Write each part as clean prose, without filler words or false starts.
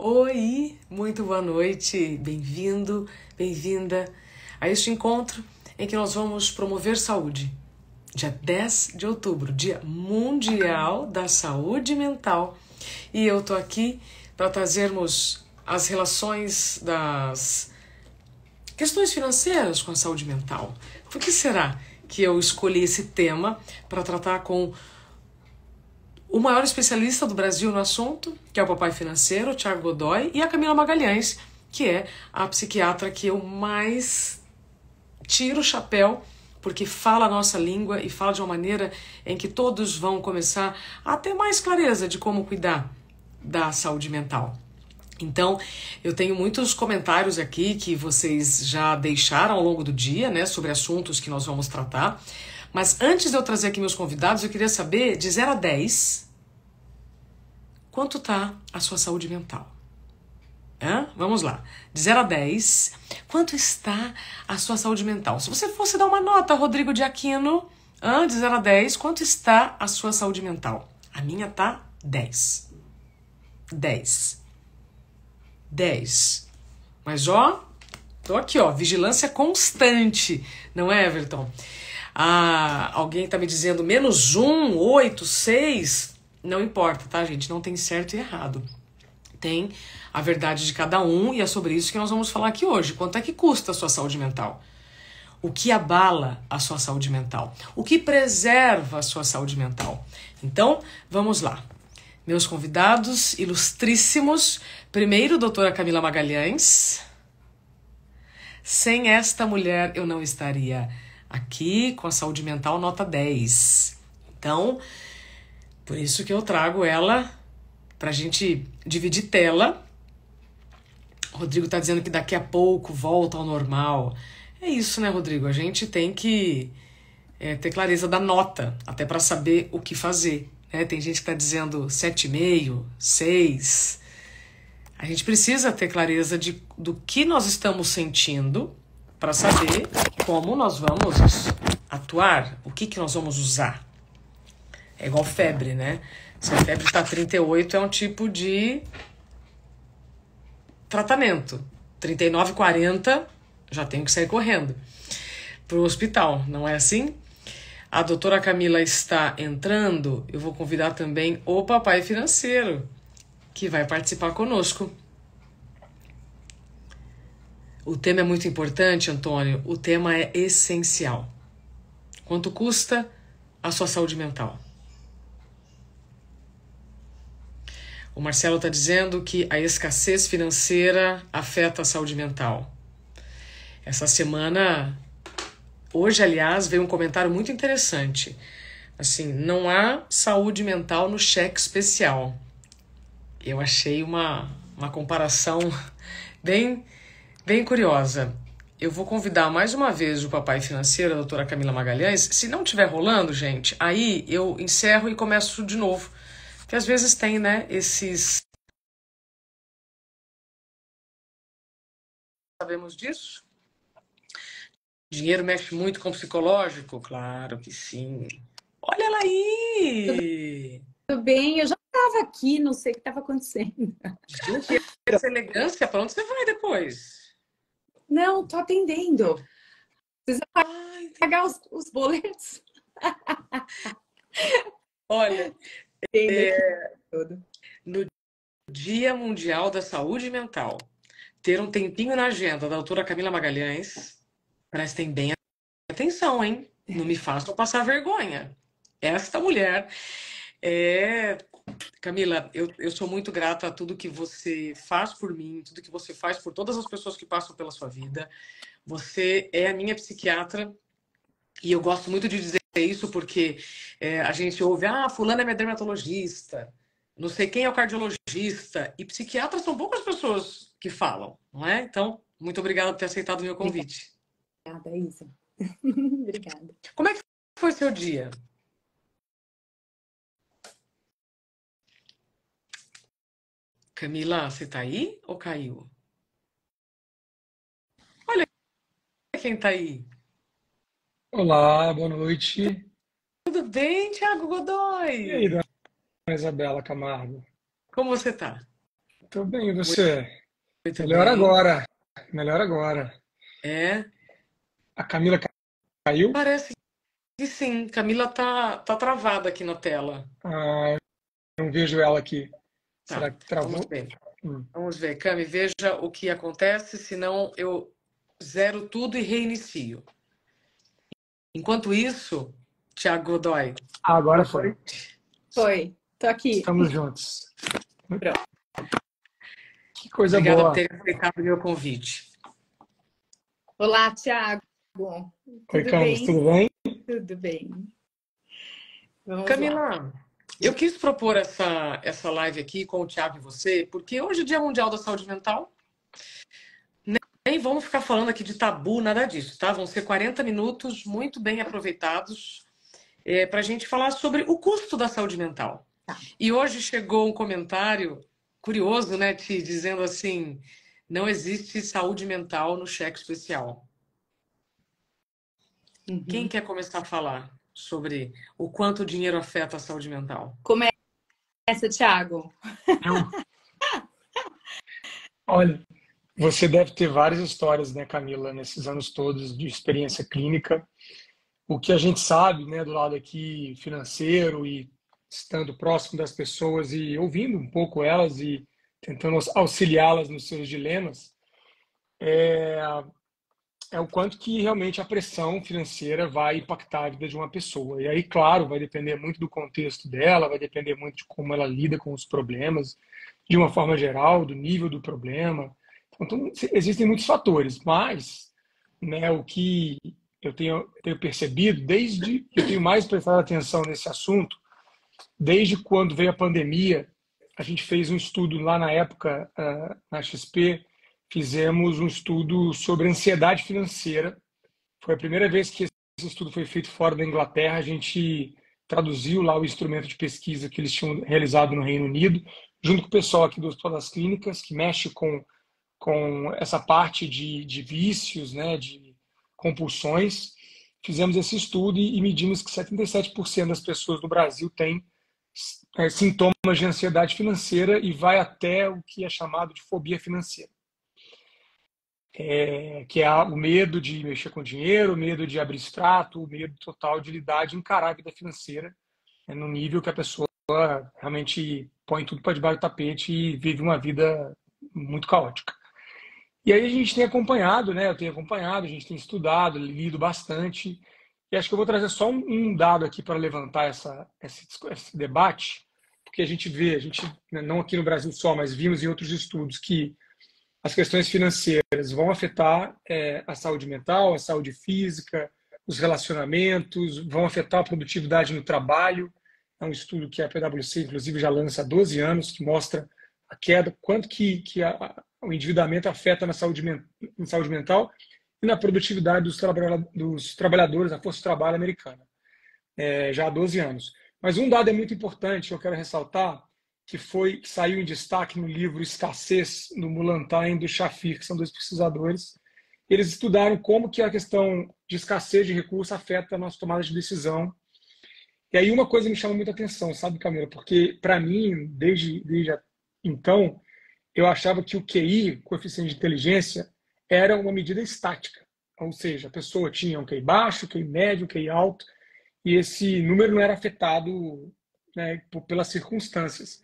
Oi, muito boa noite, bem-vindo, bem-vinda a este encontro em que nós vamos promover saúde. Dia 10 de outubro, Dia Mundial da Saúde Mental. E eu tô aqui para trazermos as relações das questões financeiras com a saúde mental. Por que será que eu escolhi esse tema para tratar com o maior especialista do Brasil no assunto, que é o Papai Financeiro, o Thiago Godoy, e a Camila Magalhães, que é a psiquiatra que eu mais tiro o chapéu, porque fala a nossa língua e fala de uma maneira em que todos vão começar a ter mais clareza de como cuidar da saúde mental. Então, eu tenho muitos comentários aqui que vocês já deixaram ao longo do dia, né, sobre assuntos que nós vamos tratar. Mas antes de eu trazer aqui meus convidados, eu queria saber, de 0 a 10, quanto tá a sua saúde mental? Vamos lá. De 0 a 10, quanto está a sua saúde mental? Se você fosse dar uma nota, Rodrigo de Aquino, de 0 a 10, quanto está a sua saúde mental? A minha tá 10. 10. 10. Mas tô aqui, vigilância constante, não é, Everton? Alguém tá me dizendo -1, 8, 6. Não importa, tá, gente? Não tem certo e errado. Tem a verdade de cada um e é sobre isso que nós vamos falar aqui hoje. Quanto é que custa a sua saúde mental? O que abala a sua saúde mental? O que preserva a sua saúde mental? Então, vamos lá. Meus convidados ilustríssimos. Primeiro, doutora Camila Magalhães. Sem esta mulher eu não estaria aqui com a saúde mental nota 10. Então, por isso que eu trago ela pra gente dividir tela. O Rodrigo tá dizendo que daqui a pouco volta ao normal. É isso, né, Rodrigo? A gente tem que ter clareza da nota, até para saber o que fazer. Né? Tem gente que tá dizendo 7,5, 6. A gente precisa ter clareza do que nós estamos sentindo para saber como nós vamos atuar, o que nós vamos usar. É igual febre, né? Se a febre está 38, é um tipo de tratamento. 39, 40, já tenho que sair correndo para o hospital, não é assim? A doutora Camila está entrando, eu vou convidar também o Papai Financeiro, que vai participar conosco. O tema é muito importante, Antônio. O tema é essencial. Quanto custa a sua saúde mental? O Marcelo está dizendo que a escassez financeira afeta a saúde mental. Essa semana, hoje, aliás, veio um comentário muito interessante. Assim, não há saúde mental no cheque especial. Eu achei uma comparação bem curiosa. Eu vou convidar mais uma vez o Papai Financeiro, a doutora Camila Magalhães. Se não estiver rolando, gente, aí eu encerro e começo de novo. Porque às vezes tem, né, esses... Sabemos disso? Dinheiro mexe muito com o psicológico? Claro que sim. Olha ela aí! Tudo bem, eu já estava aqui, não sei o que estava acontecendo. Gente, essa elegância, para onde você vai depois? Não, tô atendendo. Precisa pagar os boletos. Olha, no Dia Mundial da Saúde Mental, ter um tempinho na agenda da doutora Camila Magalhães, prestem bem atenção, hein? Não me façam passar vergonha. Esta mulher é... Camila, eu sou muito grata a tudo que você faz por mim, tudo que você faz por todas as pessoas que passam pela sua vida. Você é a minha psiquiatra e eu gosto muito de dizer isso porque a gente ouve, fulano é minha dermatologista, não sei quem é o cardiologista, e psiquiatras são poucas pessoas que falam, não é? Então, muito obrigada por ter aceitado o meu convite. Obrigada, Isa. Obrigada. Como é que foi seu dia? Camila, você tá aí ou caiu? Olha quem tá aí. Olá, boa noite. Tudo bem, Thiago E aí, Godoy? dona Isabela Camargo? Como você tá? Tô bem, e Muito, você? muito Melhor bem. agora. Melhor agora. É, A Camila caiu? parece que sim. Camila tá travada aqui na tela. Ah, eu não vejo ela aqui. Tá, Será que vamos travou? ver. Hum. Vamos ver, Cami, veja o que acontece, senão eu zero tudo e reinicio. Enquanto isso, Tiago Godoy, Ah, agora boa foi. noite. Foi, tô aqui. Estamos juntos. Pronto. Que coisa Obrigada por boa. ter aceitado o meu convite. Olá, Thiago. Oi, Tudo Camis, bem? tudo bem? Tudo bem. Vamos lá. Camila, eu quis propor essa live aqui com o Tiago e você, porque hoje é Dia Mundial da Saúde Mental. Nem vamos ficar falando aqui de tabu, nada disso, tá? Vão ser 40 minutos muito bem aproveitados para a gente falar sobre o custo da saúde mental. Tá. E hoje chegou um comentário curioso, né, Ti, dizendo assim: não existe saúde mental no cheque especial. Quem Uhum. quer começar a falar sobre o quanto o dinheiro afeta a saúde mental? Começa, Thiago. Eu. Olha, você deve ter várias histórias, né, Camila, nesses anos todos de experiência clínica. O que a gente sabe, né, do lado aqui financeiro e estando próximo das pessoas e ouvindo um pouco elas e tentando auxiliá-las nos seus dilemas, é o quanto que realmente a pressão financeira vai impactar a vida de uma pessoa. E aí, claro, vai depender muito do contexto dela, vai depender muito de como ela lida com os problemas, de uma forma geral, do nível do problema. Então, existem muitos fatores, mas, né, o que eu tenho percebido, desde que eu tenho mais prestado atenção nesse assunto, desde quando veio a pandemia, a gente fez um estudo lá na época, na XP, fizemos um estudo sobre ansiedade financeira. Foi a primeira vez que esse estudo foi feito fora da Inglaterra. A gente traduziu lá o instrumento de pesquisa que eles tinham realizado no Reino Unido, junto com o pessoal aqui do Hospital das Clínicas, que mexe com essa parte de vícios, né, de compulsões. Fizemos esse estudo e medimos que 77% das pessoas no Brasil têm sintomas de ansiedade financeira e vai até o que é chamado de fobia financeira, que é o medo de mexer com dinheiro, o medo de abrir extrato, o medo total de lidar, de encarar a vida financeira, no nível que a pessoa realmente põe tudo para debaixo do tapete e vive uma vida muito caótica. E aí a gente tem acompanhado, né? Eu tenho acompanhado, a gente tem estudado, lido bastante. E acho que eu vou trazer só um dado aqui para levantar esse debate, porque a gente, né, não aqui no Brasil só, mas vimos em outros estudos que as questões financeiras vão afetar a saúde mental, a saúde física, os relacionamentos, vão afetar a produtividade no trabalho. É um estudo que a PwC, inclusive, já lança há 12 anos, que mostra a queda, quanto que o endividamento afeta na saúde mental e na produtividade dos trabalhadores, da força de trabalho americana, já há 12 anos. Mas um dado é muito importante, que eu quero ressaltar, que saiu em destaque no livro Escassez, do Mulantain e do Shafir, que são dois pesquisadores. Eles estudaram como que a questão de escassez de recursos afeta a nossa tomada de decisão. E aí uma coisa me chama muita atenção, sabe, Camila? Porque, para mim, desde então, eu achava que o QI, coeficiente de inteligência, era uma medida estática. Ou seja, a pessoa tinha um QI baixo, QI médio, QI alto, e esse número não era afetado, né, pelas circunstâncias.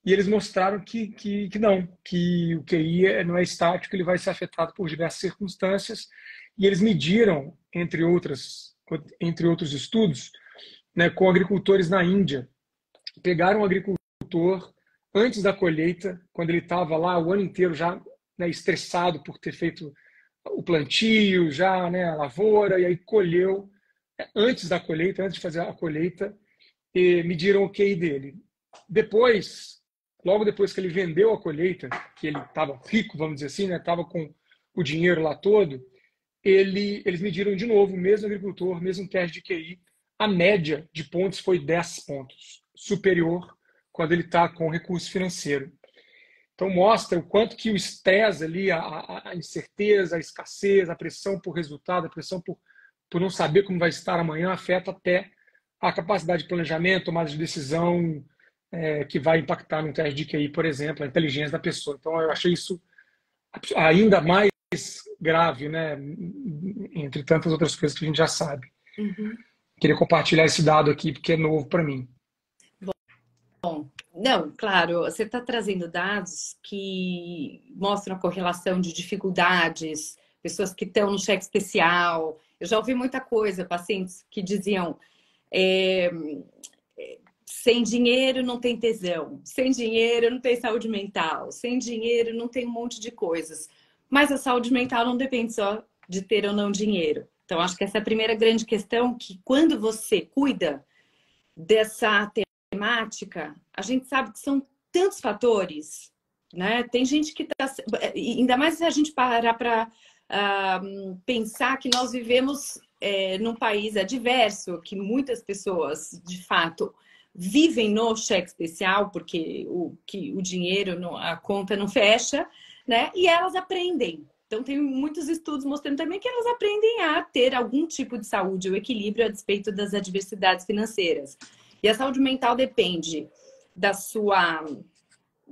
E eles mostraram que não, que o QI não é estático, ele vai ser afetado por diversas circunstâncias. E eles mediram, entre outros estudos, né, com agricultores na Índia. Pegaram um agricultor antes da colheita, quando ele estava lá o ano inteiro já, né, estressado por ter feito o plantio, já, né, a lavoura, e aí colheu antes da colheita, antes de fazer a colheita, e mediram o QI dele. Depois, logo depois que ele vendeu a colheita, que ele estava rico, vamos dizer assim, né, estava com o dinheiro lá todo, eles mediram de novo, o mesmo agricultor, mesmo teste de QI, a média de pontos foi 10 pontos, superior quando ele está com recurso financeiro. Então mostra o quanto que o estresse ali, a incerteza, a escassez, a pressão por resultado, a pressão por não saber como vai estar amanhã, afeta até a capacidade de planejamento, tomada de decisão, que vai impactar no teste de QI, por exemplo, a inteligência da pessoa. Então, eu achei isso ainda mais grave, né? Entre tantas outras coisas que a gente já sabe. Uhum. Queria compartilhar esse dado aqui, porque é novo para mim. Não, claro, você está trazendo dados que mostram a correlação de dificuldades, pessoas que estão no cheque especial. Eu já ouvi muita coisa, pacientes que diziam: é, sem dinheiro não tem tesão, sem dinheiro não tem saúde mental, sem dinheiro não tem um monte de coisas. Mas a saúde mental não depende só de ter ou não dinheiro. Então, acho que essa é a primeira grande questão, que quando você cuida dessa temática, a gente sabe que são tantos fatores, né? Tem gente que está... Ainda mais se a gente parar para pensar que nós vivemos num país adverso, que muitas pessoas, de fato, vivem no cheque especial, porque o dinheiro, a conta não fecha, né? E elas aprendem. Então, tem muitos estudos mostrando também que elas aprendem a ter algum tipo de saúde ou equilíbrio a despeito das adversidades financeiras. E a saúde mental depende do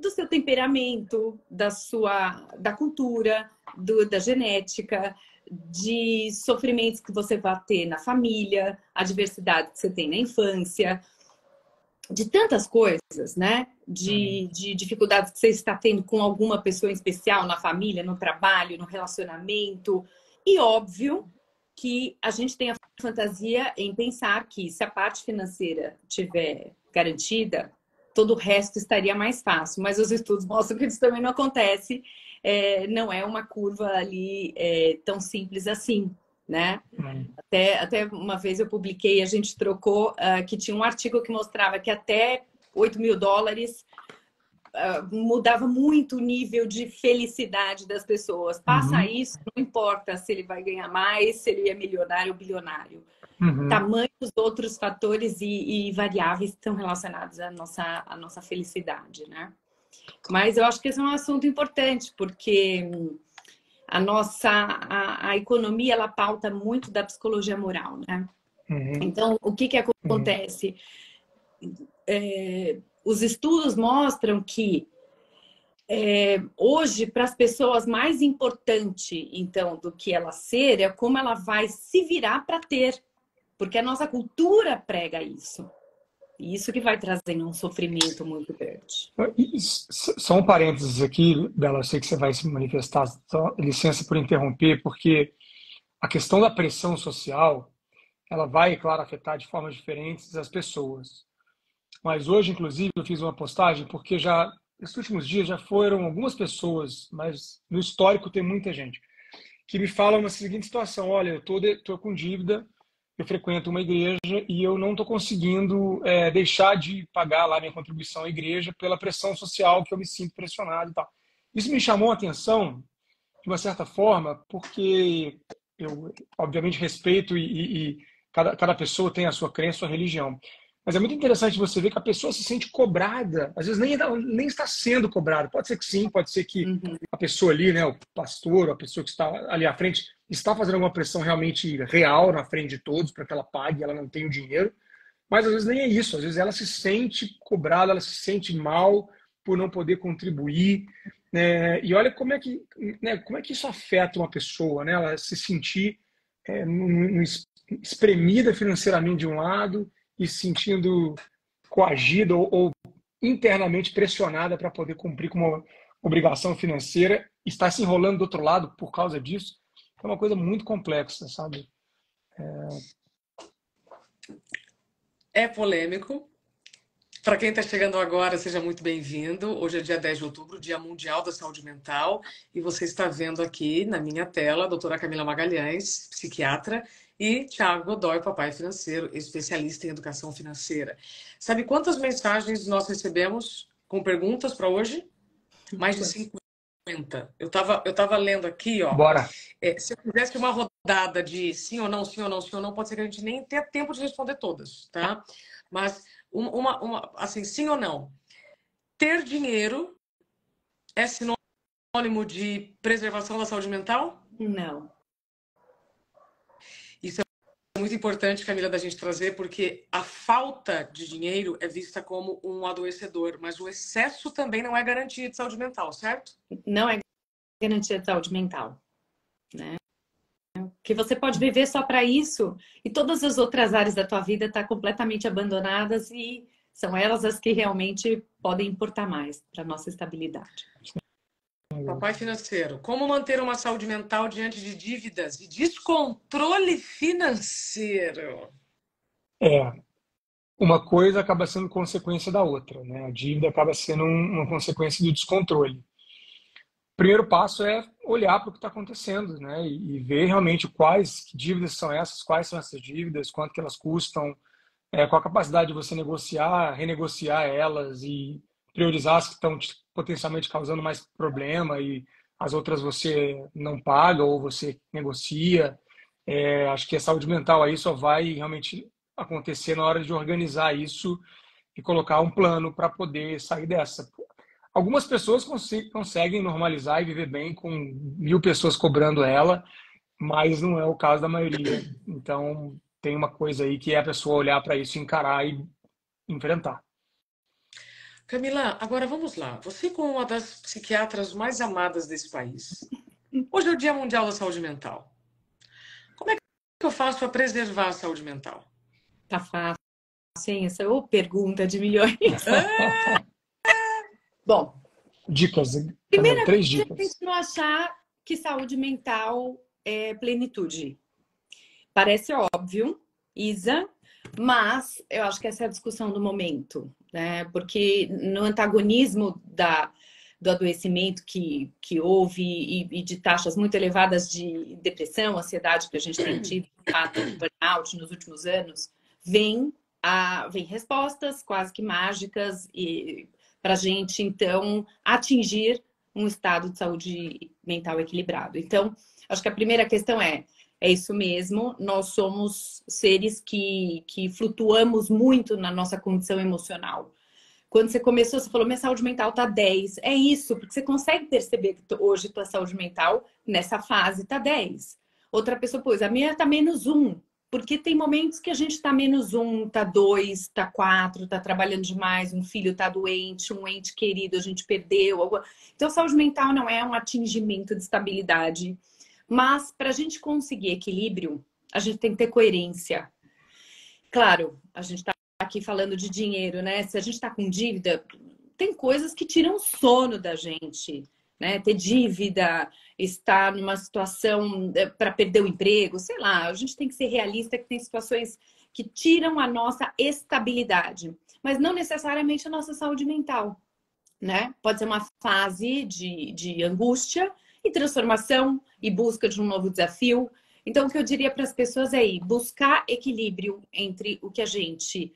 seu temperamento, da cultura, da genética, de sofrimentos que você vai ter na família, a diversidade que você tem na infância, de tantas coisas, né? De dificuldades que você está tendo com alguma pessoa em especial na família, no trabalho, no relacionamento. E óbvio que a gente tem a fantasia em pensar que se a parte financeira tiver garantida, todo o resto estaria mais fácil. Mas os estudos mostram que isso também não acontece. Não é uma curva ali tão simples assim, né? Até uma vez eu publiquei, a gente trocou, que tinha um artigo que mostrava que até $8.000 mudava muito o nível de felicidade das pessoas. Passa isso, não importa se ele vai ganhar mais, se ele é milionário ou bilionário. Tamanhos outros fatores e variáveis estão relacionados à nossa felicidade, né? Mas eu acho que esse é um assunto importante, porque a economia, ela pauta muito da psicologia moral, né? Então, o que acontece? Os estudos mostram que hoje, para as pessoas, mais importante, então, do que ela ser, é como ela vai se virar para ter. Porque a nossa cultura prega isso. E isso que vai trazendo um sofrimento muito grande. Só um parênteses aqui, Bela, eu sei que você vai se manifestar, só licença por interromper, porque a questão da pressão social, ela vai, claro, afetar de formas diferentes as pessoas. Mas hoje, inclusive, eu fiz uma postagem porque nesses últimos dias já foram algumas pessoas, mas no histórico tem muita gente, que me falam na seguinte situação: olha, eu tô com dívida, eu frequento uma igreja e eu não estou conseguindo deixar de pagar lá minha contribuição à igreja pela pressão social que eu me sinto pressionado e tal. Isso me chamou a atenção, de uma certa forma, porque eu, obviamente, respeito e cada pessoa tem a sua crença, a sua religião. Mas é muito interessante você ver que a pessoa se sente cobrada, às vezes nem está sendo cobrada. Pode ser que sim, pode ser que a pessoa ali, né, o pastor, a pessoa que está ali à frente, está fazendo alguma pressão realmente real na frente de todos para que ela pague, ela não tem o dinheiro. Mas às vezes nem é isso, às vezes ela se sente cobrada, ela se sente mal por não poder contribuir. E olha como é que isso afeta uma pessoa, né? Ela se sentir espremida financeiramente de um lado e se sentindo coagida ou internamente pressionada para poder cumprir com uma obrigação financeira, está se enrolando do outro lado por causa disso. É uma coisa muito complexa, sabe? É polêmico. Para quem está chegando agora, seja muito bem-vindo. Hoje é dia 10 de outubro, Dia Mundial da Saúde Mental, e você está vendo aqui na minha tela a doutora Camila Magalhães, psiquiatra, e Thiago Godoy, papai financeiro, especialista em educação financeira. Sabe quantas mensagens nós recebemos com perguntas para hoje? Mais de 50. Eu tava lendo aqui, ó. Bora. Se eu fizesse uma rodada de sim ou não, sim ou não, sim ou não, pode ser que a gente nem tenha tempo de responder todas, tá? Mas assim, sim ou não? Ter dinheiro é sinônimo de preservação da saúde mental? Não. Isso é muito importante, Camila, da gente trazer, porque a falta de dinheiro é vista como um adoecedor, mas o excesso também não é garantia de saúde mental, certo? Não é garantia de saúde mental, né? Que você pode viver só para isso e todas as outras áreas da tua vida estão completamente abandonadas e são elas as que realmente podem importar mais para nossa estabilidade. Papai financeiro, como manter uma saúde mental diante de dívidas e descontrole financeiro? Uma coisa acaba sendo consequência da outra, né? A dívida acaba sendo uma consequência do descontrole. O primeiro passo é olhar para o que está acontecendo, né? E ver realmente que dívidas são essas, quais são essas dívidas, quanto que elas custam, qual a capacidade de você negociar, renegociar elas e priorizar as que estão potencialmente causando mais problema e as outras você não paga ou você negocia. Acho que a saúde mental aí só vai realmente acontecer na hora de organizar isso e colocar um plano para poder sair dessa. Algumas pessoas conseguem normalizar e viver bem com 1.000 pessoas cobrando ela, mas não é o caso da maioria. Então, tem uma coisa aí que é a pessoa olhar para isso, encarar e enfrentar. Camila, agora vamos lá. Você, como uma das psiquiatras mais amadas desse país, hoje é o Dia Mundial da Saúde Mental. Como é que eu faço para preservar a saúde mental? Tá fácil, hein? Essa é uma pergunta de milhões. Bom, Dicas, Camila, primeira 3 coisa é a gente dicas. não achar que saúde mental é plenitude. Parece óbvio, Isa, mas eu acho que essa é a discussão do momento, né? Porque no antagonismo do adoecimento que houve e de taxas muito elevadas de depressão, ansiedade que a gente tem tido, burnout nos últimos anos, vem respostas quase que mágicas para a gente, então, atingir um estado de saúde mental equilibrado. Então, acho que a primeira questão é isso mesmo, nós somos seres que flutuamos muito na nossa condição emocional. Quando você começou, você falou, minha saúde mental tá 10. É isso, porque você consegue perceber que hoje tua saúde mental, nessa fase, tá 10. Outra pessoa, pois, a minha tá -1. Porque tem momentos que a gente tá -1, tá 2, tá 4, tá trabalhando demais, um filho tá doente, um ente querido a gente perdeu. Então, saúde mental não é um atingimento de estabilidade. Mas, para a gente conseguir equilíbrio, a gente tem que ter coerência. Claro, a gente está aqui falando de dinheiro, né? Se a gente está com dívida, tem coisas que tiram sono da gente, né? Ter dívida, estar numa situação para perder o emprego, sei lá, a gente tem que ser realista que tem situações que tiram a nossa estabilidade, mas não necessariamente a nossa saúde mental, né? Pode ser uma fase de angústia e transformação e busca de um novo desafio. Então, o que eu diria para as pessoas é buscar equilíbrio entre o que a gente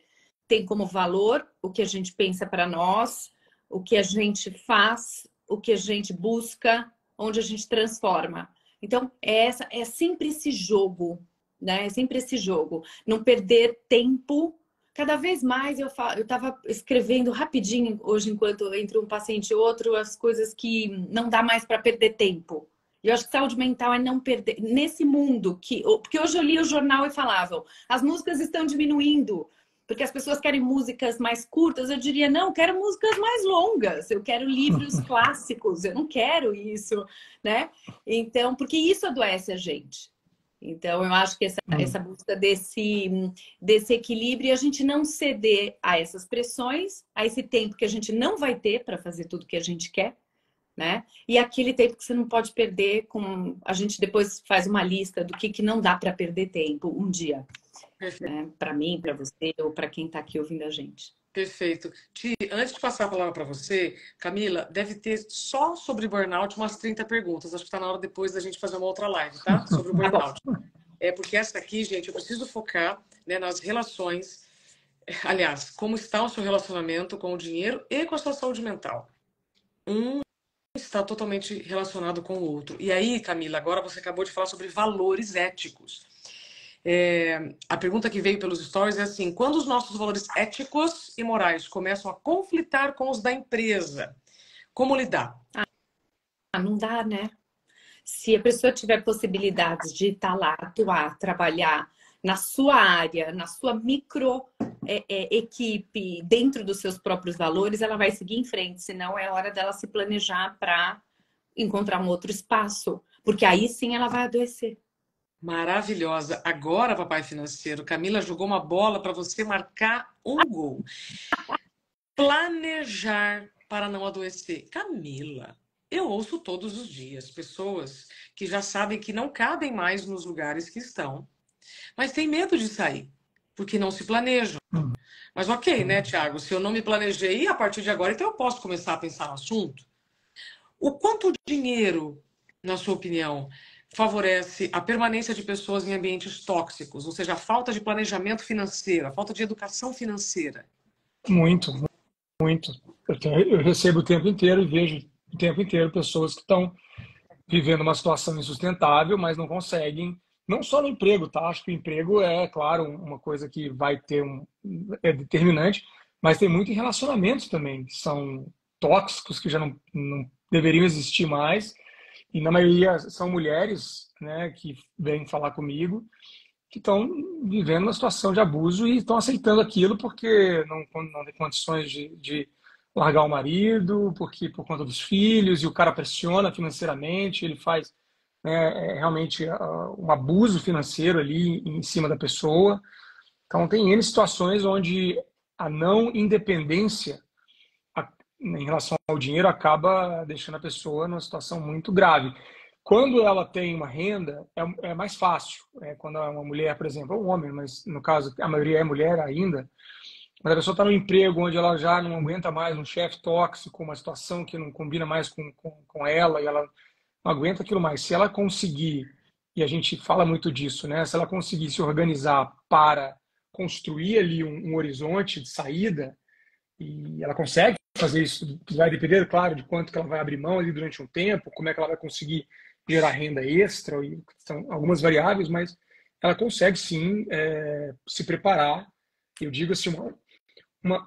tem como valor, o que a gente pensa para nós, o que a gente faz, o que a gente busca, onde a gente transforma. Então, é sempre esse jogo, né? É sempre esse jogo. Não perder tempo. Cada vez mais eu estava escrevendo rapidinho hoje, enquanto entre um paciente e outro, as coisas que não dá mais para perder tempo. E eu acho que saúde mental é não perder. Nesse mundo porque hoje eu li o jornal e falavam, as músicas estão diminuindo, porque as pessoas querem músicas mais curtas. Eu diria, não, eu quero músicas mais longas, eu quero livros clássicos, eu não quero isso, né? Então, porque isso adoece a gente. Então, eu acho que essa busca desse equilíbrio e a gente não ceder a essas pressões, a esse tempo que a gente não vai ter para fazer tudo que a gente quer, né? E aquele tempo que você não pode perder a gente depois faz uma lista do que não dá para perder tempo um dia. Né? Para mim, para você ou para quem está aqui ouvindo a gente. Perfeito. Ti, antes de passar a palavra para você, Camila, deve ter só sobre burnout umas 30 perguntas. Acho que está na hora depois da gente fazer uma outra live, tá? Sobre o burnout. Porque essa aqui, gente, eu preciso focar, né, nas relações. Aliás, como está o seu relacionamento com o dinheiro e com a sua saúde mental. Um está totalmente relacionado com o outro. E aí, Camila, agora você acabou de falar sobre valores éticos. A pergunta que veio pelos stories é assim: quando os nossos valores éticos e morais começam a conflitar com os da empresa, como lidar? Não dá, né? Se a pessoa tiver possibilidades de estar lá, atuar, trabalhar na sua área, na sua micro equipe, dentro dos seus próprios valores, ela vai seguir em frente. Senão é hora dela se planejar para encontrar um outro espaço. Porque aí sim ela vai adoecer. Maravilhosa. Agora, papai financeiro, Camila jogou uma bola para você marcar um gol. Planejar para não adoecer. Camila, eu ouço todos os dias pessoas que já sabem que não cabem mais nos lugares que estão, mas têm medo de sair, porque não se planejam. Mas ok, né, Tiago? Se eu não me planejei a partir de agora, então eu posso começar a pensar no assunto. O quanto o dinheiro, na sua opinião, favorece a permanência de pessoas em ambientes tóxicos, ou seja, a falta de planejamento financeiro, a falta de educação financeira? Muito, muito. Eu recebo o tempo inteiro e vejo o tempo inteiro pessoas que estão vivendo uma situação insustentável, mas não conseguem, não só no emprego, tá? Acho que o emprego é, claro, uma coisa que vai ter é determinante, mas tem muito em relacionamentos também, que são tóxicos, que já não deveriam existir mais, e na maioria são mulheres, né, que vêm falar comigo, que estão vivendo uma situação de abuso e estão aceitando aquilo porque não tem condições de largar o marido, porque por conta dos filhos, e o cara pressiona financeiramente, ele faz, né, realmente um abuso financeiro ali em cima da pessoa. Então tem N situações onde a não independência em relação ao dinheiro acaba deixando a pessoa numa situação muito grave. Quando ela tem uma renda, é mais fácil. Quando é uma mulher, por exemplo, ou um homem, mas no caso a maioria é mulher ainda, quando a pessoa está no emprego onde ela já não aguenta mais um chefe tóxico, uma situação que não combina mais com ela, e ela não aguenta aquilo mais. Se ela conseguir, e a gente fala muito disso, né? Se ela conseguir se organizar para construir ali um horizonte de saída, e ela consegue fazer isso, vai depender, claro, de quanto que ela vai abrir mão ali durante um tempo, como é que ela vai conseguir gerar renda extra, e são algumas variáveis, mas ela consegue sim se preparar. Eu digo assim, uma,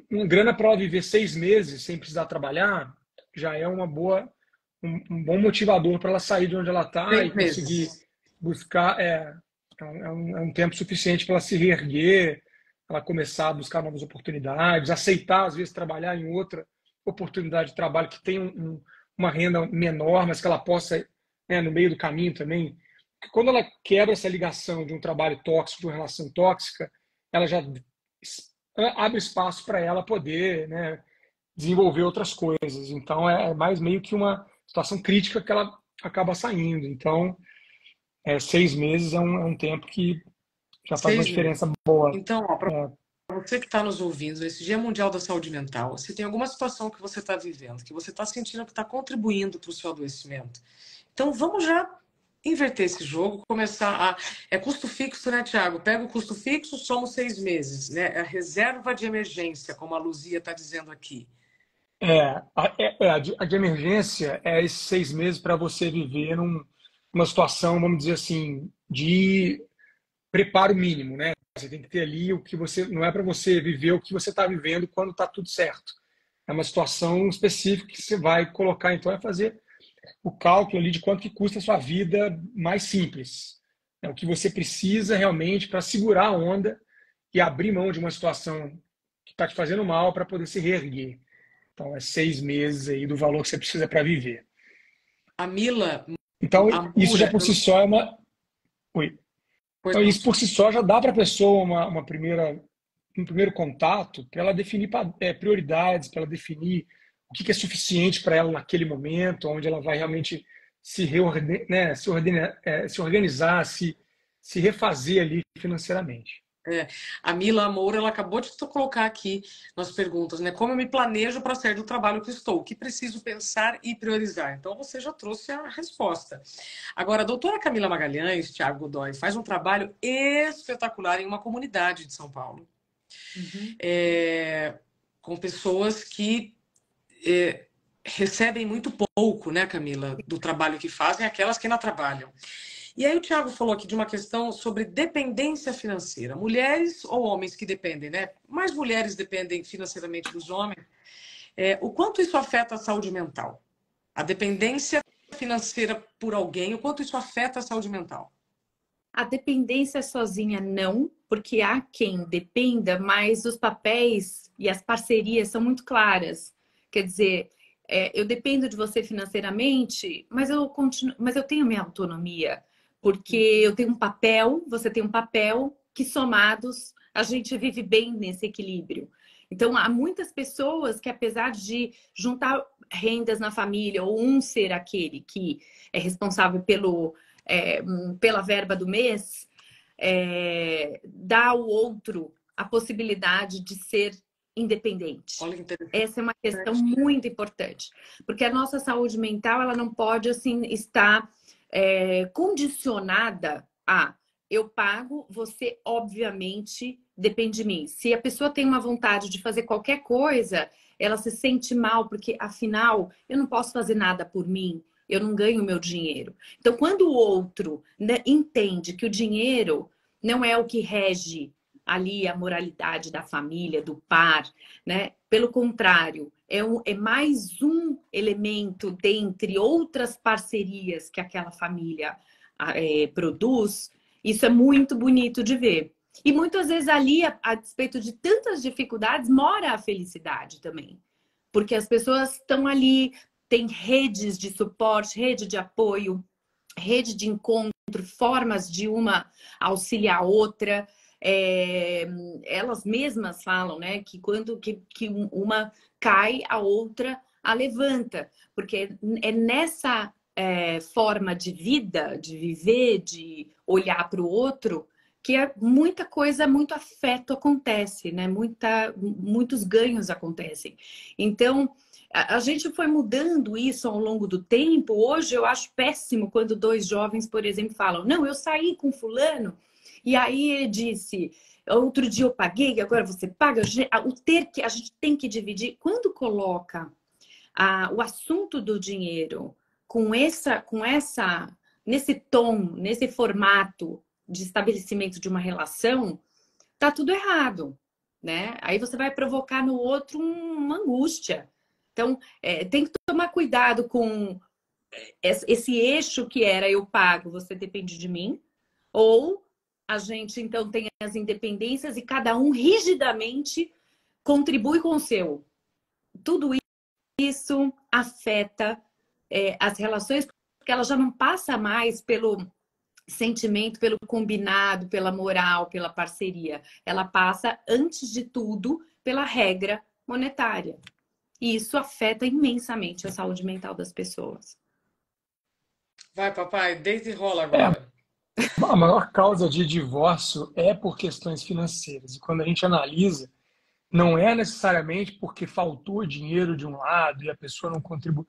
uma grana para ela viver 6 meses sem precisar trabalhar já é um bom motivador para ela sair de onde ela está e 6 conseguir meses. buscar. É um tempo suficiente para ela se reerguer, ela começar a buscar novas oportunidades, aceitar, às vezes, trabalhar em outra oportunidade de trabalho que tem uma renda menor, mas que ela possa, né, no meio do caminho também. Porque quando ela quebra essa ligação de um trabalho tóxico, de uma relação tóxica, ela já abre espaço para ela poder, né, desenvolver outras coisas. Então, é mais meio que uma situação crítica que ela acaba saindo. Então, 6 meses é um tempo que já faz uma 6 meses. diferença boa. Então, para você que está nos ouvindo, esse Dia Mundial da Saúde Mental, se tem alguma situação que você está vivendo, que você está sentindo que está contribuindo para o seu adoecimento, então vamos já inverter esse jogo, começar a... É custo fixo, né, Tiago? Pega o custo fixo, somos 6 meses, né? É a reserva de emergência, como a Luzia está dizendo aqui. A de emergência é esses 6 meses para você viver numa situação, vamos dizer assim, de preparo mínimo, né? Você tem que ter ali o que você. Não é para você viver o que você está vivendo quando está tudo certo. É uma situação específica que você vai colocar, então, é fazer o cálculo ali de quanto que custa a sua vida mais simples. É o que você precisa realmente para segurar a onda e abrir mão de uma situação que está te fazendo mal para poder se reerguer. Então, é 6 meses aí do valor que você precisa para viver. A Mila, Então, a isso já Moura... por si só é uma. Oi. Pois Então, não, isso por si só já dá para a pessoa um primeiro contato para ela definir prioridades, para ela definir o que é suficiente para ela naquele momento, onde ela vai realmente né, se organizar, se refazer ali financeiramente. A Mila Moura, ela acabou de colocar aqui nas perguntas, né? Como eu me planejo para sair do trabalho que estou? O que preciso pensar e priorizar? Então, você já trouxe a resposta. Agora, a doutora Camila Magalhães, Thiago Godoy, faz um trabalho espetacular em uma comunidade de São Paulo. Com pessoas que recebem muito pouco, né, Camila, do trabalho que fazem, aquelas que ainda trabalham. E aí o Thiago falou aqui de uma questão sobre dependência financeira. Mulheres ou homens que dependem, né? Mais mulheres dependem financeiramente dos homens. O quanto isso afeta a saúde mental? A dependência financeira por alguém, o quanto isso afeta a saúde mental? A dependência sozinha não, porque há quem dependa, mas os papéis e as parcerias são muito claras. Quer dizer, eu dependo de você financeiramente, mas mas eu tenho minha autonomia, porque eu tenho um papel, você tem um papel, que somados a gente vive bem nesse equilíbrio. Então, há muitas pessoas que, apesar de juntar rendas na família, ou um ser aquele que é responsável pela verba do mês, dá ao outro a possibilidade de ser independente. Olha que interessante. Essa é uma questão muito importante, porque a nossa saúde mental ela não pode assim estar condicionada a eu pago, você obviamente depende de mim. Se a pessoa tem uma vontade de fazer qualquer coisa, ela se sente mal, porque afinal eu não posso fazer nada por mim, eu não ganho meu dinheiro. Então, quando o outro, né, entende que o dinheiro não é o que rege ali a moralidade da família, do par, né? Pelo contrário, é mais um elemento dentre outras parcerias que aquela família produz. Isso é muito bonito de ver. E muitas vezes ali, a despeito de tantas dificuldades, mora a felicidade também. Porque as pessoas estão ali, tem redes de suporte, rede de apoio, rede de encontro, formas de uma auxiliar a outra. Elas mesmas falam, né, que quando uma cai, a outra a levanta. Porque é nessa forma de vida, de viver, de olhar para o outro, que muita coisa, muito afeto acontece, né? Muitos ganhos acontecem. Então, a gente foi mudando isso ao longo do tempo. Hoje eu acho péssimo quando dois jovens, por exemplo, falam: não, eu saí com fulano e aí ele disse: outro dia eu paguei, agora você paga. O ter que a gente tem que dividir. Quando coloca o assunto do dinheiro nesse tom, nesse formato de estabelecimento de uma relação, tá tudo errado, né? Aí você vai provocar no outro uma angústia. Então, tem que tomar cuidado com esse eixo que era eu pago, você depende de mim, ou a gente então tem as independências e cada um rigidamente contribui com o seu. Tudo isso afeta as relações, porque ela já não passa mais pelo sentimento, pelo combinado, pela moral, pela parceria. Ela passa, antes de tudo, pela regra monetária. E isso afeta imensamente a saúde mental das pessoas. Vai, papai, deita e rola agora. A maior causa de divórcio é por questões financeiras. E quando a gente analisa, não é necessariamente porque faltou dinheiro de um lado e a pessoa não contribui.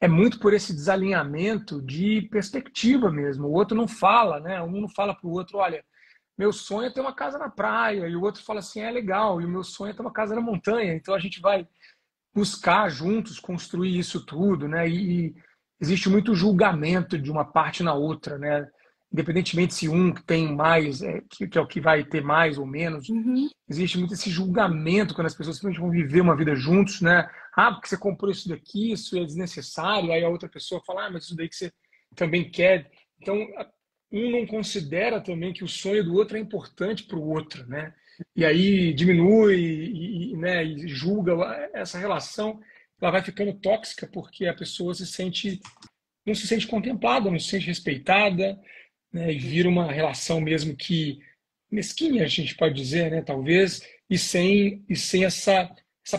É muito por esse desalinhamento de perspectiva mesmo. O outro não fala, né? Um não fala para o outro: olha, meu sonho é ter uma casa na praia. E o outro fala assim: é legal. E o meu sonho é ter uma casa na montanha. Então a gente vai buscar juntos construir isso tudo, né? E existe muito julgamento de uma parte na outra, né? Independentemente se um tem mais, que é o que vai ter mais ou menos, existe muito esse julgamento quando as pessoas simplesmente vão viver uma vida juntos, né? Ah, porque você comprou isso daqui, isso é desnecessário. Aí a outra pessoa fala: ah, mas isso daí que você também quer. Então, um não considera também que o sonho do outro é importante para o outro, né? E aí diminui né, e julga essa relação. Ela vai ficando tóxica porque a pessoa não se sente contemplada, não se sente respeitada, né, e vira uma relação mesmo que mesquinha, a gente pode dizer, né, talvez, e sem essa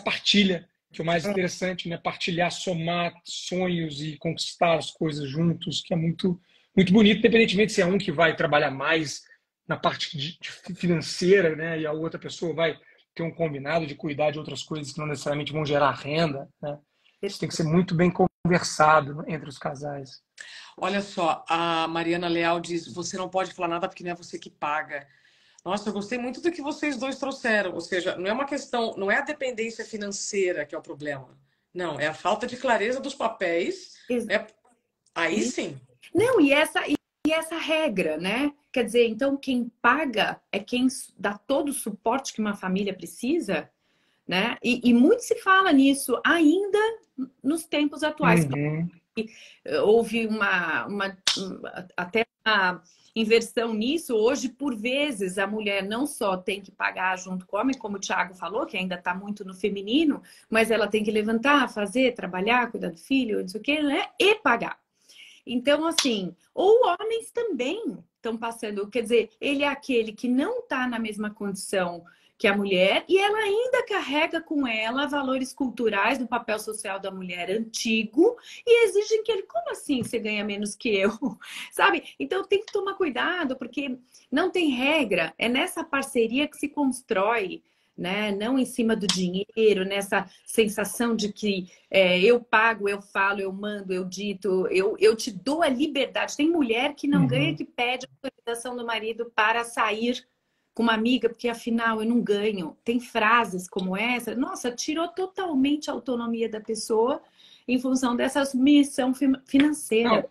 partilha, que é o mais interessante, né, partilhar, somar sonhos e conquistar as coisas juntos, que é muito, muito bonito, independentemente se é um que vai trabalhar mais na parte financeira, né, e a outra pessoa vai ter um combinado de cuidar de outras coisas que não necessariamente vão gerar renda, né? Isso tem que ser muito bem conversado entre os casais. Olha só, a Mariana Leal diz: você não pode falar nada porque não é você que paga. Nossa, eu gostei muito do que vocês dois trouxeram. Ou seja, não é uma questão, não é a dependência financeira que é o problema. Não, é a falta de clareza dos papéis. Né? Aí sim. Não, e essa regra, né? Quer dizer, então quem paga é quem dá todo o suporte que uma família precisa, né? E muito se fala nisso ainda nos tempos atuais. Houve até inversão nisso. Hoje, por vezes, a mulher não só tem que pagar junto com o homem, como o Thiago falou, que ainda está muito no feminino, mas ela tem que levantar, fazer, trabalhar, cuidar do filho, não sei o quê, né? E pagar. Então, assim, ou homens também estão passando, quer dizer, ele é aquele que não está na mesma condição que a mulher e ela ainda carrega com ela valores culturais do papel social da mulher antigo e exigem que ele, como assim você ganha menos que eu? Sabe? Então tem que tomar cuidado, porque não tem regra, é nessa parceria que se constrói, né? Não em cima do dinheiro, nessa sensação de que eu pago, eu falo, eu mando, eu dito, eu te dou a liberdade. Tem mulher que não ganha, que pede autorização do marido para sair com uma amiga, porque afinal eu não ganho. Tem frases como essa, nossa, tirou totalmente a autonomia da pessoa em função dessa missão financeira.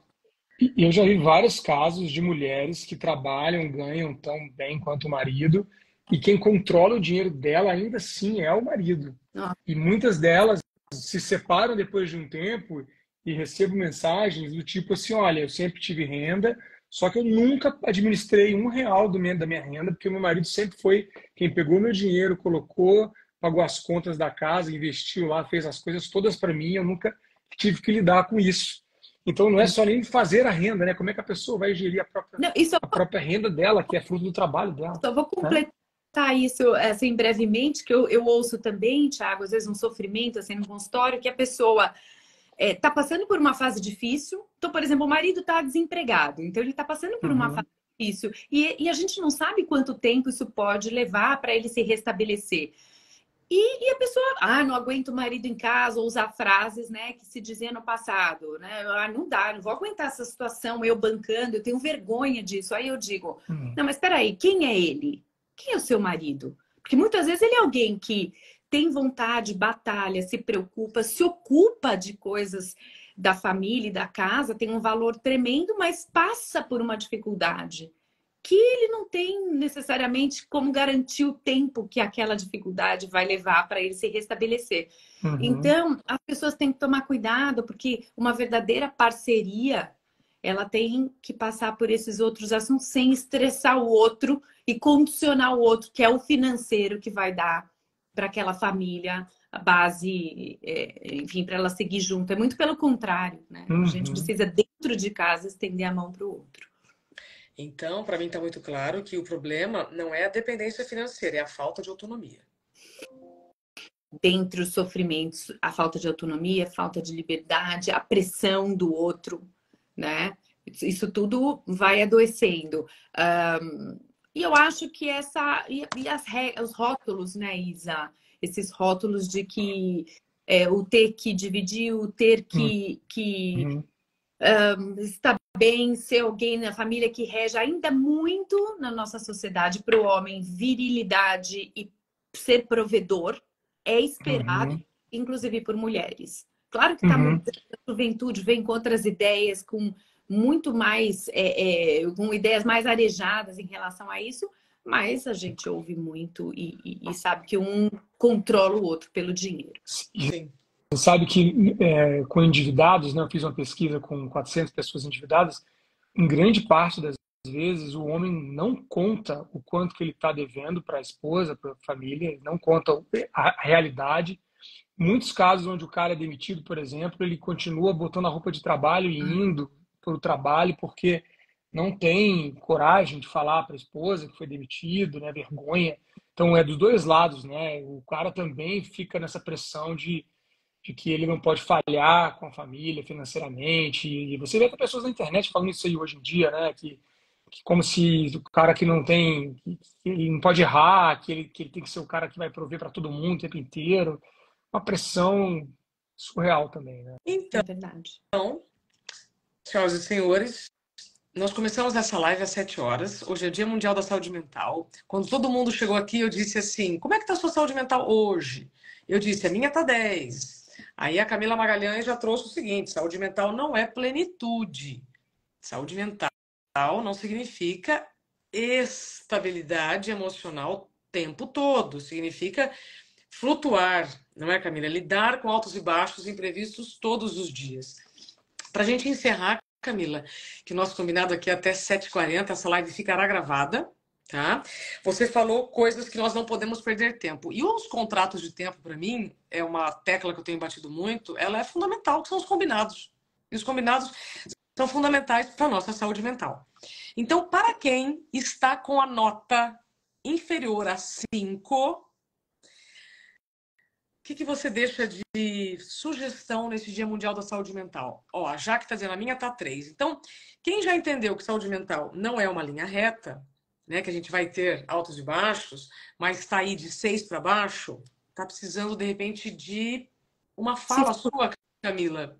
E eu já vi vários casos de mulheres que trabalham, ganham tão bem quanto o marido, e quem controla o dinheiro dela ainda assim é o marido. E muitas delas se separam depois de um tempo e recebo mensagens do tipo assim, olha, eu sempre tive renda, só que eu nunca administrei R$ 1 da minha renda, porque meu marido sempre foi quem pegou meu dinheiro, colocou, pagou as contas da casa, investiu lá, fez as coisas todas para mim, eu nunca tive que lidar com isso. Então não é só nem fazer a renda, né? Como é que a pessoa vai gerir a própria renda dela, que é fruto do trabalho dela. Só vou completar isso assim, brevemente, que eu ouço também, Thiago, às vezes um sofrimento assim, no consultório, que a pessoa está passando por uma fase difícil. Então, por exemplo, o marido está desempregado, então ele está passando por uma fase difícil e a gente não sabe quanto tempo isso pode levar para ele se restabelecer. E a pessoa, não aguento o marido em casa, ou usar frases, né, que se dizia no passado, né? Não dá, não vou aguentar essa situação, eu bancando, eu tenho vergonha disso. Aí eu digo, não, mas espera aí, quem é ele? Quem é o seu marido? Porque muitas vezes ele é alguém que tem vontade, batalha, se preocupa, se ocupa de coisas da família e da casa, tem um valor tremendo, mas passa por uma dificuldade que ele não tem necessariamente como garantir o tempo que aquela dificuldade vai levar para ele se restabelecer. Então, as pessoas têm que tomar cuidado, porque uma verdadeira parceria, ela tem que passar por esses outros assuntos sem estressar o outro e condicionar o outro, que é o financeiro que vai dar para aquela família a base, enfim, para ela seguir junto. É muito pelo contrário, né? A gente precisa, dentro de casa, estender a mão para o outro. Então, para mim está muito claro que o problema não é a dependência financeira, é a falta de autonomia. Dentre os sofrimentos, a falta de autonomia, a falta de liberdade, a pressão do outro, né? Isso tudo vai adoecendo. E eu acho que os rótulos, né, Isa? Esses rótulos de que o ter que dividir, o ter que estar bem, ser alguém na família que rege ainda muito na nossa sociedade para o homem, virilidade e ser provedor é esperado, inclusive por mulheres. Claro que está mudando, a juventude vem com outras ideias, com muito mais, com ideias mais arejadas em relação a isso, mas a gente ouve muito e sabe que um controla o outro pelo dinheiro. Sim. Você sabe que com endividados, né, eu fiz uma pesquisa com 400 pessoas endividadas, em grande parte das vezes o homem não conta o quanto que ele está devendo para a esposa, para a família, ele não conta a realidade. Muitos casos onde o cara é demitido, por exemplo, ele continua botando a roupa de trabalho e indo para o trabalho porque não tem coragem de falar para a esposa que foi demitido, né, vergonha. Então é dos dois lados, né? O cara também fica nessa pressão de que ele não pode falhar com a família financeiramente. E você vê pessoas na internet falando isso aí hoje em dia, né? Que como se o cara que não tem, que ele não pode errar, que ele tem que ser o cara que vai prover para todo mundo o tempo inteiro. Uma pressão surreal também, né? É verdade. Então, senhoras e senhores, nós começamos essa live às 7 horas. Hoje é Dia Mundial da Saúde Mental. Quando todo mundo chegou aqui, eu disse assim, como é que está a sua saúde mental hoje? Eu disse, a minha está 10. Aí a Camila Magalhães já trouxe o seguinte, saúde mental não é plenitude. Saúde mental não significa estabilidade emocional o tempo todo. Significa flutuar, não é, Camila? Lidar com altos e baixos imprevistos todos os dias. Para a gente encerrar, Camila, que o nosso combinado aqui é até 7h40, essa live ficará gravada, tá? Você falou coisas que nós não podemos perder tempo. E os contratos de tempo, para mim, é uma tecla que eu tenho batido muito, ela é fundamental, que são os combinados. E os combinados são fundamentais para a nossa saúde mental. Então, para quem está com a nota inferior a 5, o que você deixa de sugestão nesse Dia Mundial da Saúde Mental? Ó, a Jaque está dizendo, a minha tá 3. Então, quem já entendeu que saúde mental não é uma linha reta, né, que a gente vai ter altos e baixos, mas está aí de 6 para baixo, está precisando, de repente, de uma fala sua, Camila,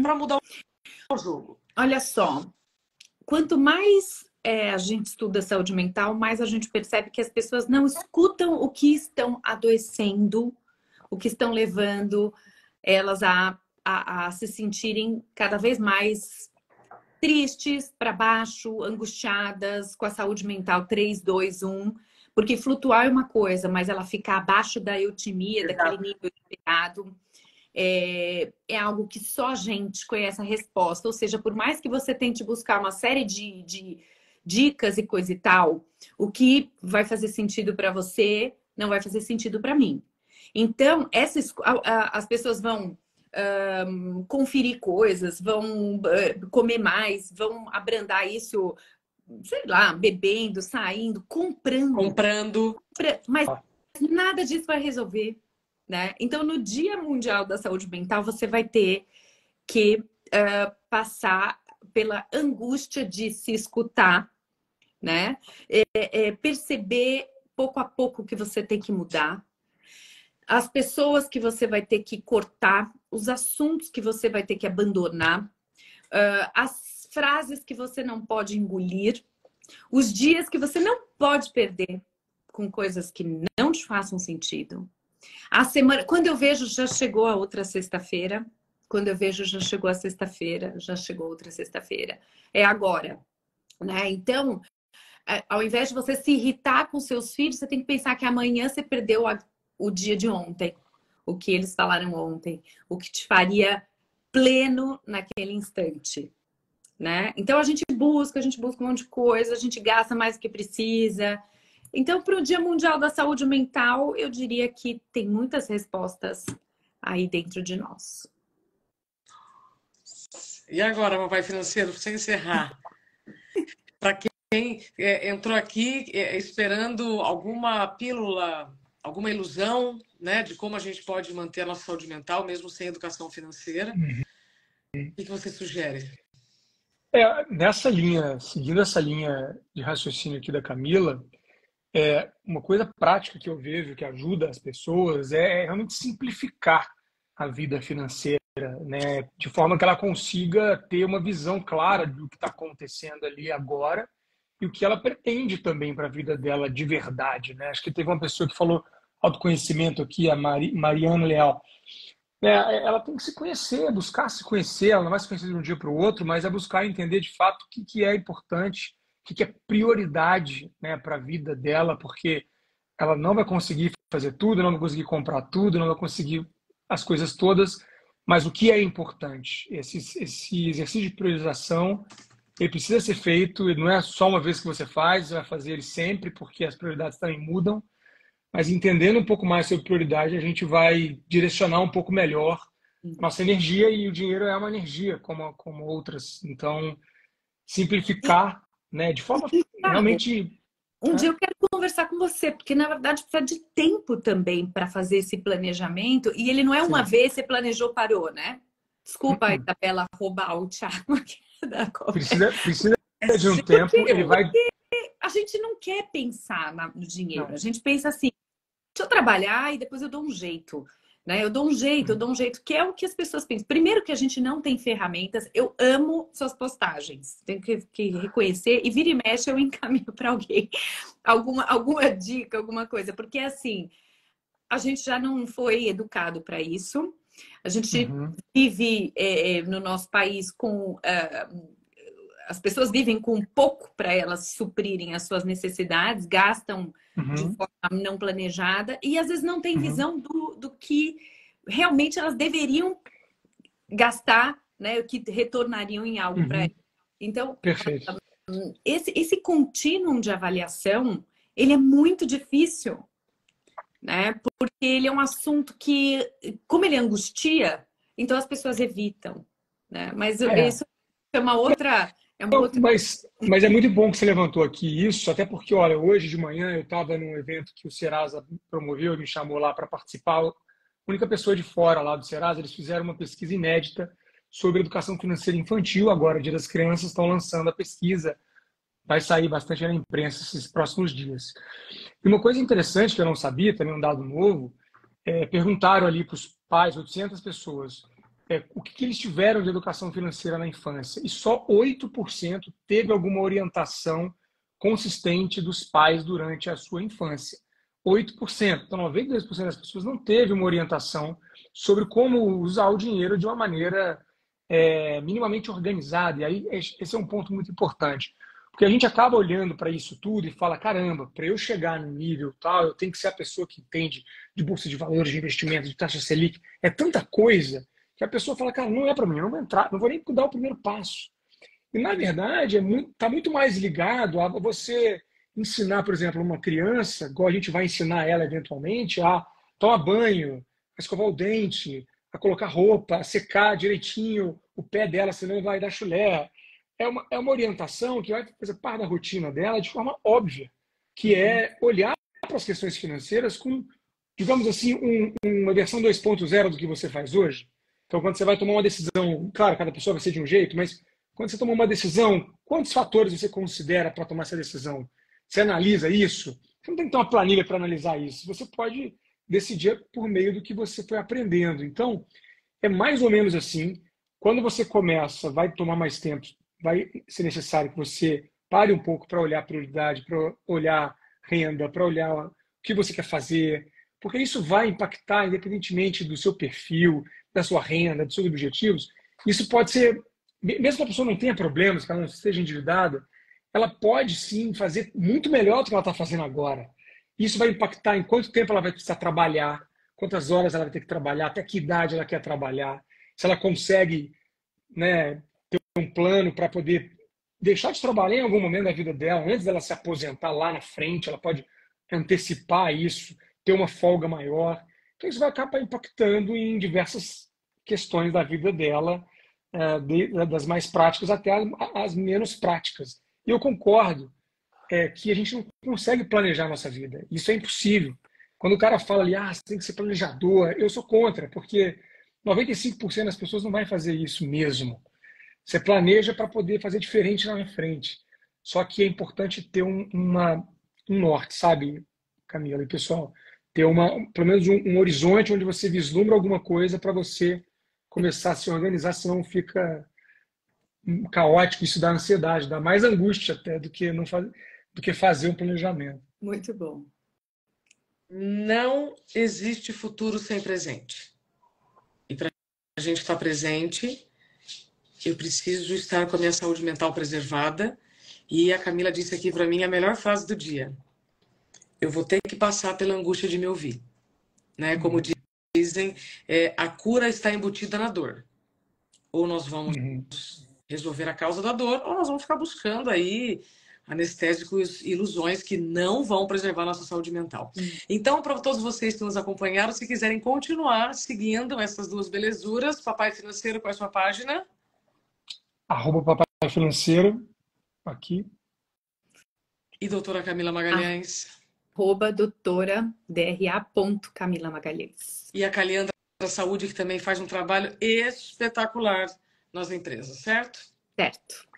para mudar o jogo. Olha só, quanto mais a gente estuda saúde mental, mais a gente percebe que as pessoas não escutam o que estão adoecendo, o que estão levando elas a se sentirem cada vez mais tristes, para baixo, angustiadas, com a saúde mental 3, 2, 1. Porque flutuar é uma coisa, mas ela ficar abaixo da eutimia, daquele nível esperado, é algo que só a gente conhece a resposta. Ou seja, por mais que você tente buscar uma série de dicas e coisa e tal, o que vai fazer sentido para você não vai fazer sentido para mim. Então, as pessoas vão conferir coisas, vão comer mais, vão abrandar isso, sei lá, bebendo, saindo, comprando. Mas nada disso vai resolver, né? Então, no Dia Mundial da Saúde Mental, você vai ter que passar pela angústia de se escutar, né? Perceber pouco a pouco que você tem que mudar. As pessoas que você vai ter que cortar, os assuntos que você vai ter que abandonar, as frases que você não pode engolir, os dias que você não pode perder com coisas que não te façam sentido. A semana, quando eu vejo, já chegou a outra sexta-feira. Quando eu vejo, já chegou a sexta-feira, já chegou outra sexta-feira. É agora, né? Então, ao invés de você se irritar com seus filhos, você tem que pensar que amanhã você perdeu o dia de ontem, o que eles falaram ontem, o que te faria pleno naquele instante, né? Então a gente busca um monte de coisa, a gente gasta mais do que precisa. Então, para o Dia Mundial da Saúde Mental, eu diria que tem muitas respostas aí dentro de nós. E agora, papai financeiro, para você encerrar, para quem entrou aqui esperando alguma pílula, alguma ilusão, né, de como a gente pode manter a nossa saúde mental, mesmo sem educação financeira, o que você sugere? Nessa linha, seguindo essa linha de raciocínio aqui da Camila, uma coisa prática que eu vejo que ajuda as pessoas é realmente simplificar a vida financeira, né, de forma que ela consiga ter uma visão clara do que está acontecendo ali agora e o que ela pretende também para a vida dela de verdade, né? Acho que teve uma pessoa que falou autoconhecimento aqui, a Mariana Leal. Ela tem que se conhecer, buscar se conhecer, ela não vai se conhecer de um dia para o outro, mas é buscar entender de fato o que é importante, o que é prioridade, né, para a vida dela, porque ela não vai conseguir fazer tudo, não vai conseguir comprar tudo, não vai conseguir as coisas todas, mas o que é importante? Esse exercício de priorização, ele precisa ser feito, ele não é só uma vez que você faz, você vai fazer ele sempre, porque as prioridades também mudam, mas entendendo um pouco mais sobre prioridade, a gente vai direcionar um pouco melhor nossa energia, e o dinheiro é uma energia como outras. Então, simplificar, né, de forma realmente... Um dia eu quero conversar com você, porque na verdade precisa de tempo também para fazer esse planejamento, e ele não é uma vez, você planejou, parou, né? Desculpa a Isabela roubar o Thiago aqui da conversa. Precisa de um tempo, ele vai... A gente não quer pensar no dinheiro, Não. a gente pensa assim, deixa eu trabalhar e depois eu dou um jeito, né? Eu dou um jeito, que é o que as pessoas pensam. Primeiro que a gente não tem ferramentas, eu amo suas postagens, tenho que reconhecer, e vira e mexe eu encaminho para alguém alguma dica, alguma coisa, porque assim, a gente já não foi educado para isso, a gente vive no nosso país com... as pessoas vivem com pouco para elas suprirem as suas necessidades, gastam de forma não planejada e às vezes não tem visão do que realmente elas deveriam gastar né, que retornariam em algo para ele. Então, Perfeito. esse contínuo de avaliação, ele é muito difícil, né? Porque ele é um assunto que, como ele angustia, então as pessoas evitam, né? Mas isso é uma outra... Mas é muito bom que você levantou aqui isso, até porque, olha, hoje de manhã eu estava num evento que o Serasa promoveu, me chamou lá para participar. A única pessoa de fora lá do Serasa, eles fizeram uma pesquisa inédita sobre educação financeira infantil. Agora, Dia das Crianças, estão lançando a pesquisa. Vai sair bastante na imprensa esses próximos dias. E uma coisa interessante que eu não sabia, também um dado novo, perguntaram ali para os pais, 800 pessoas, o que eles tiveram de educação financeira na infância. E só 8% teve alguma orientação consistente dos pais durante a sua infância. 8%. Então, 92% das pessoas não teve uma orientação sobre como usar o dinheiro de uma maneira minimamente organizada. E aí, esse é um ponto muito importante. Porque a gente acaba olhando para isso tudo e fala, caramba, para eu chegar no nível tal, eu tenho que ser a pessoa que entende de bolsa de valores, de investimento, de taxa Selic. É tanta coisa que a pessoa fala, cara, não é para mim, eu não vou entrar, não vou nem dar o primeiro passo. E, na verdade, está muito mais ligado a você ensinar, por exemplo, uma criança, igual a gente vai ensinar ela eventualmente, a tomar banho, a escovar o dente, a colocar roupa, a secar direitinho o pé dela, senão vai dar chulé. É uma orientação que vai fazer parte da rotina dela de forma óbvia, que é olhar para as questões financeiras com, digamos assim, uma versão 2.0 do que você faz hoje. Então, quando você vai tomar uma decisão, claro, cada pessoa vai ser de um jeito, mas quando você toma uma decisão, quantos fatores você considera para tomar essa decisão? Você analisa isso? Você não tem que ter uma planilha para analisar isso. Você pode decidir por meio do que você foi aprendendo. Então, é mais ou menos assim. Quando você começa, vai tomar mais tempo, vai ser necessário que você pare um pouco para olhar a prioridade, para olhar renda, para olhar o que você quer fazer, porque isso vai impactar independentemente do seu perfil, da sua renda, dos seus objetivos. Isso pode ser, mesmo que a pessoa não tenha problemas, que ela não esteja endividada, ela pode sim fazer muito melhor do que ela está fazendo agora. Isso vai impactar em quanto tempo ela vai precisar trabalhar, quantas horas ela vai ter que trabalhar, até que idade ela quer trabalhar, se ela consegue, né, ter um plano para poder deixar de trabalhar em algum momento da vida dela, antes dela se aposentar lá na frente, ela pode antecipar isso, ter uma folga maior. Então isso vai acabar impactando em diversas questões da vida dela, das mais práticas até as menos práticas. E eu concordo que a gente não consegue planejar a nossa vida. Isso é impossível. Quando o cara fala ali, você tem que ser planejador, eu sou contra, porque 95% das pessoas não vai fazer isso mesmo. Você planeja para poder fazer diferente lá na frente. Só que é importante ter um norte, sabe, Camila e pessoal? Ter pelo menos um horizonte onde você vislumbra alguma coisa para você começar a se organizar, senão fica caótico, isso dá ansiedade, dá mais angústia até do que fazer um planejamento. Muito bom. Não existe futuro sem presente. E para a gente estar presente, eu preciso estar com a minha saúde mental preservada. E a Camila disse aqui para mim a melhor frase do dia. Eu vou ter que passar pela angústia de me ouvir. Né? Como dizem, a cura está embutida na dor. Ou nós vamos resolver a causa da dor, ou nós vamos ficar buscando aí anestésicos e ilusões que não vão preservar nossa saúde mental. Então, para todos vocês que nos acompanharam, se quiserem continuar seguindo essas duas belezuras, Papai Financeiro, qual é a sua página? @Papai Financeiro, aqui. E doutora Camila Magalhães? @doutora DRA.Camila Magalhães. E a Caliandra Saúde, que também faz um trabalho espetacular nas empresas, certo? Certo.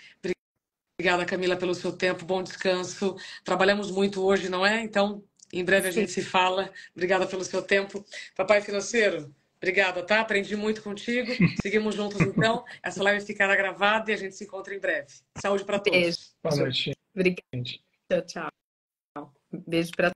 Obrigada, Camila, pelo seu tempo. Bom descanso. Trabalhamos muito hoje, não é? Então, em breve a gente se fala. Obrigada pelo seu tempo. Papai Financeiro, obrigada, tá? Aprendi muito contigo. Seguimos juntos, então. Essa live ficará gravada e a gente se encontra em breve. Saúde para todos. Beijo. Boa noite. Obrigada. Tchau, tchau. Beijo para